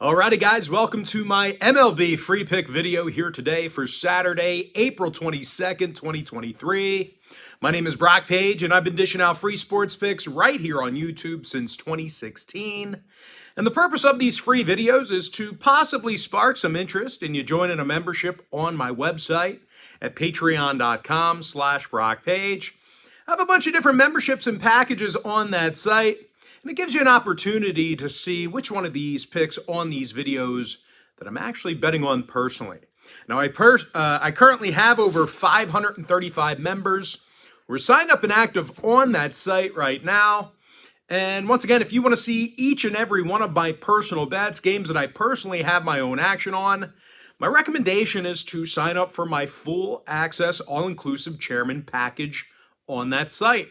Alrighty guys, welcome to my MLB free pick video here today for Saturday, April 22nd, 2023. My name is Brock Page and I've been dishing out free sports picks right here on YouTube since 2016. And the purpose of these free videos is to possibly spark some interest in you joining a membership on my website at pt.1.com/BrockPage. I have a bunch of different memberships and packages on that site. And it gives you an opportunity to see which one of these picks on these videos that I'm actually betting on personally. Now, I currently have over 535 members who are signed up and active on that site right now. And once again, if you want to see each and every one of my personal bets, games that I personally have my own action on, my recommendation is to sign up for my full access all-inclusive chairman package on that site.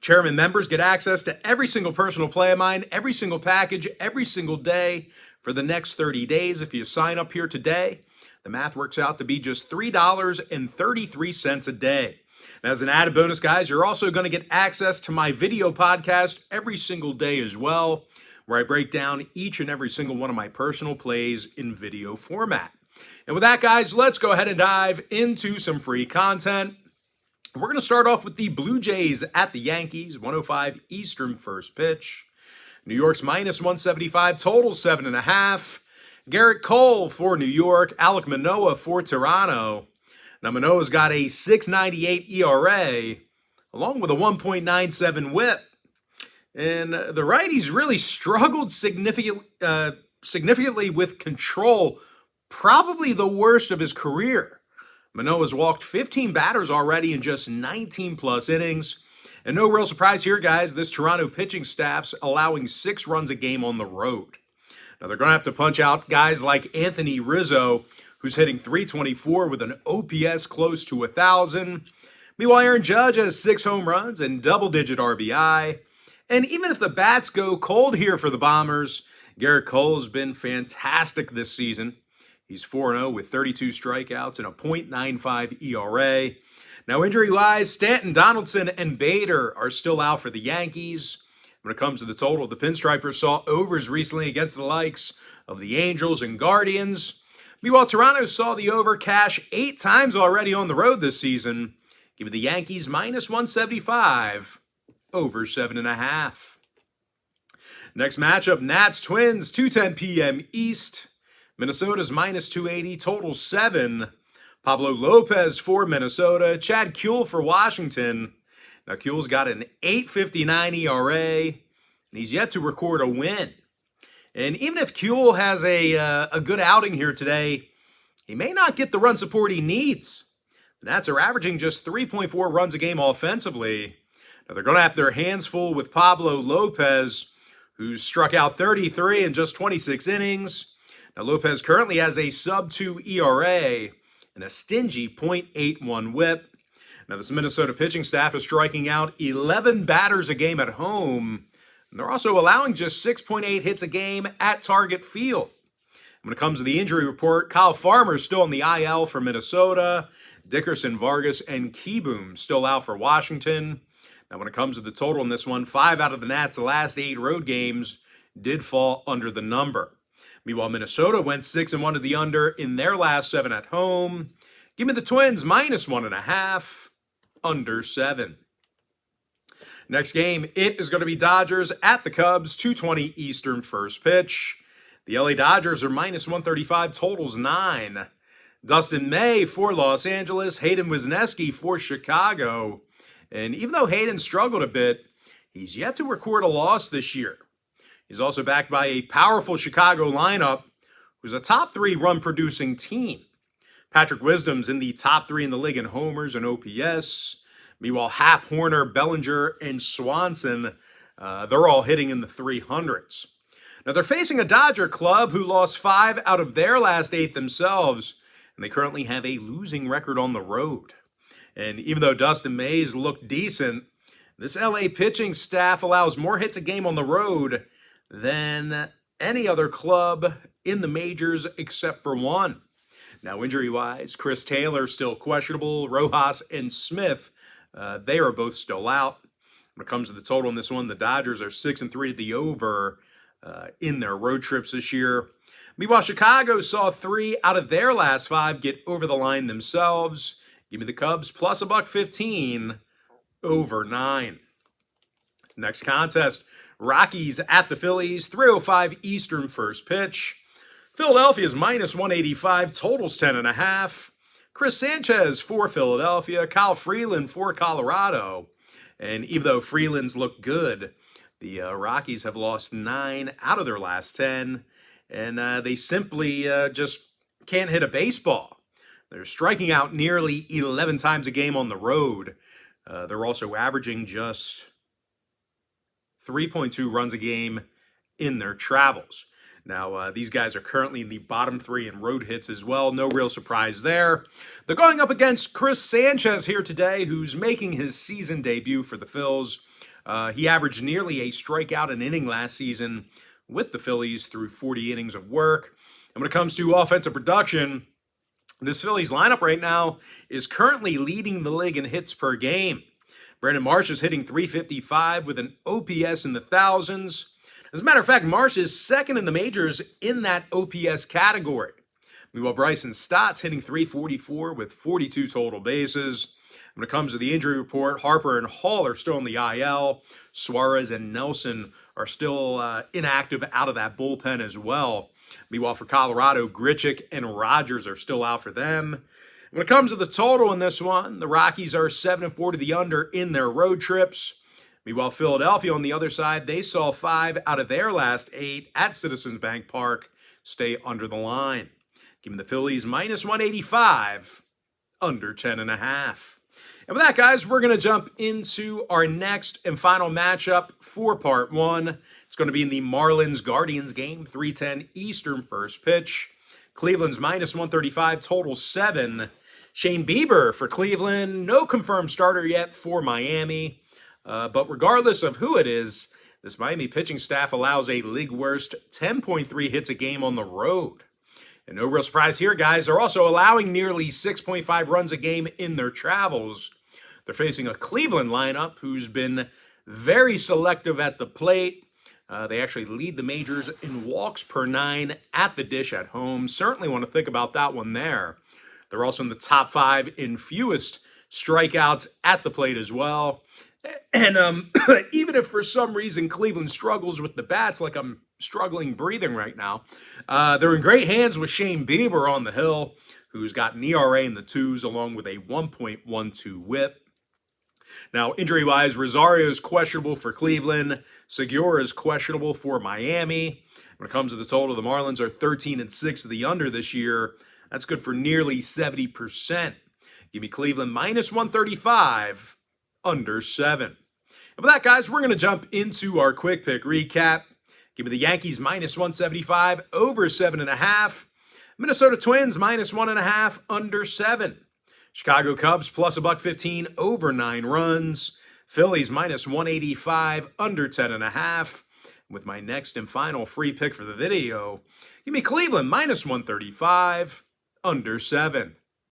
Chairman members get access to every single personal play of mine, every single package, every single day for the next 30 days. If you sign up here today, the math works out to be just $3.33 a day. And as an added bonus, guys, you're also going to get access to my video podcast every single day as well, where I break down each and every single one of my personal plays in video format. And with that, guys, let's go ahead and dive into some free content. We're going to start off with the Blue Jays at the Yankees, 105 Eastern first pitch. New York's minus 175, total 7.5. Garrett Cole for New York, Alek Manoah for Toronto. Now Manoah's got a 6.98 ERA, along with a 1.97 WHIP. And the righties really struggled significantly with control, probably the worst of his career. Manoah's walked 15 batters already in just 19-plus innings. And no real surprise here, guys, this Toronto pitching staff's allowing 6 runs a game on the road. Now, they're going to have to punch out guys like Anthony Rizzo, who's hitting .324 with an OPS close to 1,000. Meanwhile, Aaron Judge has 6 home runs and double-digit RBI. And even if the bats go cold here for the Bombers, Garrett Cole has been fantastic this season. He's 4-0 with 32 strikeouts and a .95 ERA. Now, injury-wise, Stanton, Donaldson, and Bader are still out for the Yankees. When it comes to the total, the Pinstripers saw overs recently against the likes of the Angels and Guardians. Meanwhile, Toronto saw the over cash 8 times already on the road this season, giving the Yankees minus 175, over 7.5. Next matchup, Nats-Twins, 2:10 p.m. East. Minnesota's minus 280, total 7. Pablo Lopez for Minnesota. Chad Kuhl for Washington. Now, Kuhl's got an 8.59 ERA, and he's yet to record a win. And even if Kuhl has a good outing here today, he may not get the run support he needs. The Nats are averaging just 3.4 runs a game offensively. Now, they're going to have their hands full with Pablo Lopez, who's struck out 33 in just 26 innings. Now, Lopez currently has a sub-2 ERA and a stingy .81 WHIP. Now, this Minnesota pitching staff is striking out 11 batters a game at home, and they're also allowing just 6.8 hits a game at Target Field. When it comes to the injury report, Kyle Farmer is still on the IL for Minnesota. Dickerson, Vargas, and Kieboom still out for Washington. Now, when it comes to the total in this one, 5 out of the Nats' last 8 road games did fall under the number. Meanwhile, Minnesota went 6-1 to the under in their last 7 at home. Give me the Twins minus 1.5, under 7. Next game, it is going to be Dodgers at the Cubs, 2:20 Eastern first pitch. The LA Dodgers are minus 135, totals 9. Dustin May for Los Angeles, Hayden Wesneski for Chicago. And even though Hayden struggled a bit, he's yet to record a loss this year. He's also backed by a powerful Chicago lineup, who's a top 3 run-producing team. Patrick Wisdom's in the top 3 in the league in homers and OPS. Meanwhile, Happ, Horner, Bellinger, and Swanson, they're all hitting in the 300s. Now, they're facing a Dodger club who lost 5 out of their last 8 themselves, and they currently have a losing record on the road. And even though Dustin May's looked decent, this LA pitching staff allows more hits a game on the road than any other club in the majors except for one. Now, injury-wise, Chris Taylor still questionable. Rojas and Smith, they are both still out. When it comes to the total in this one, the Dodgers are 6-3 at the over in their road trips this year. Meanwhile, Chicago saw 3 out of their last 5 get over the line themselves. Give me the Cubs plus $1.15 over 9. Next contest, Rockies at the Phillies, 3:05 Eastern first pitch. Philadelphia's minus 185, totals 10.5. Chris Sanchez for Philadelphia, Kyle Freeland for Colorado. And even though Freeland's looked good, the Rockies have lost 9 out of their last 10, and they simply just can't hit a baseball. They're striking out nearly 11 times a game on the road. They're also averaging just 3.2 runs a game in their travels. Now, these guys are currently in the bottom 3 in road hits as well. No real surprise there. They're going up against Chris Sanchez here today, who's making his season debut for the Phils. He averaged nearly a strikeout an inning last season with the Phillies through 40 innings of work. And when it comes to offensive production, this Phillies lineup right now is currently leading the league in hits per game. Brandon Marsh is hitting .355 with an OPS in the thousands. As a matter of fact, Marsh is second in the majors in that OPS category. Meanwhile, Bryson Stott's hitting .344 with 42 total bases. When it comes to the injury report, Harper and Hall are still in the IL. Suarez and Nelson are still inactive out of that bullpen as well. Meanwhile, for Colorado, Grichuk and Rogers are still out for them. When it comes to the total in this one, the Rockies are 7-4 to the under in their road trips. Meanwhile, Philadelphia on the other side, they saw 5 out of their last 8 at Citizens Bank Park stay under the line. Give me the Phillies minus 185, under 10.5. And with that, guys, we're going to jump into our next and final matchup for Part 1. It's going to be in the Marlins-Guardians game, 3:10 Eastern first pitch. Cleveland's minus 135, total 7. Shane Bieber for Cleveland. No confirmed starter yet for Miami. But regardless of who it is, this Miami pitching staff allows a league-worst 10.3 hits a game on the road. And no real surprise here, guys. They're also allowing nearly 6.5 runs a game in their travels. They're facing a Cleveland lineup who's been very selective at the plate. They actually lead the majors in walks per 9 at the dish at home. Certainly want to think about that one there. They're also in the top 5 in fewest strikeouts at the plate as well. And even if for some reason Cleveland struggles with the bats, like I'm struggling breathing right now, they're in great hands with Shane Bieber on the hill, who's got an ERA in the 2s along with a 1.12 whip. Now, injury-wise, Rosario is questionable for Cleveland. Segura is questionable for Miami. When it comes to the total, the Marlins are 13-6 to the under this year. That's good for nearly 70%. Give me Cleveland minus 135, under 7. And with that, guys, we're going to jump into our quick pick recap. Give me the Yankees minus 175, over 7.5. Minnesota Twins minus 1.5, under 7. Chicago Cubs plus $1.15, over 9 runs. Phillies minus 185, under 10.5. With my next and final free pick for the video, give me Cleveland minus 135, under 7.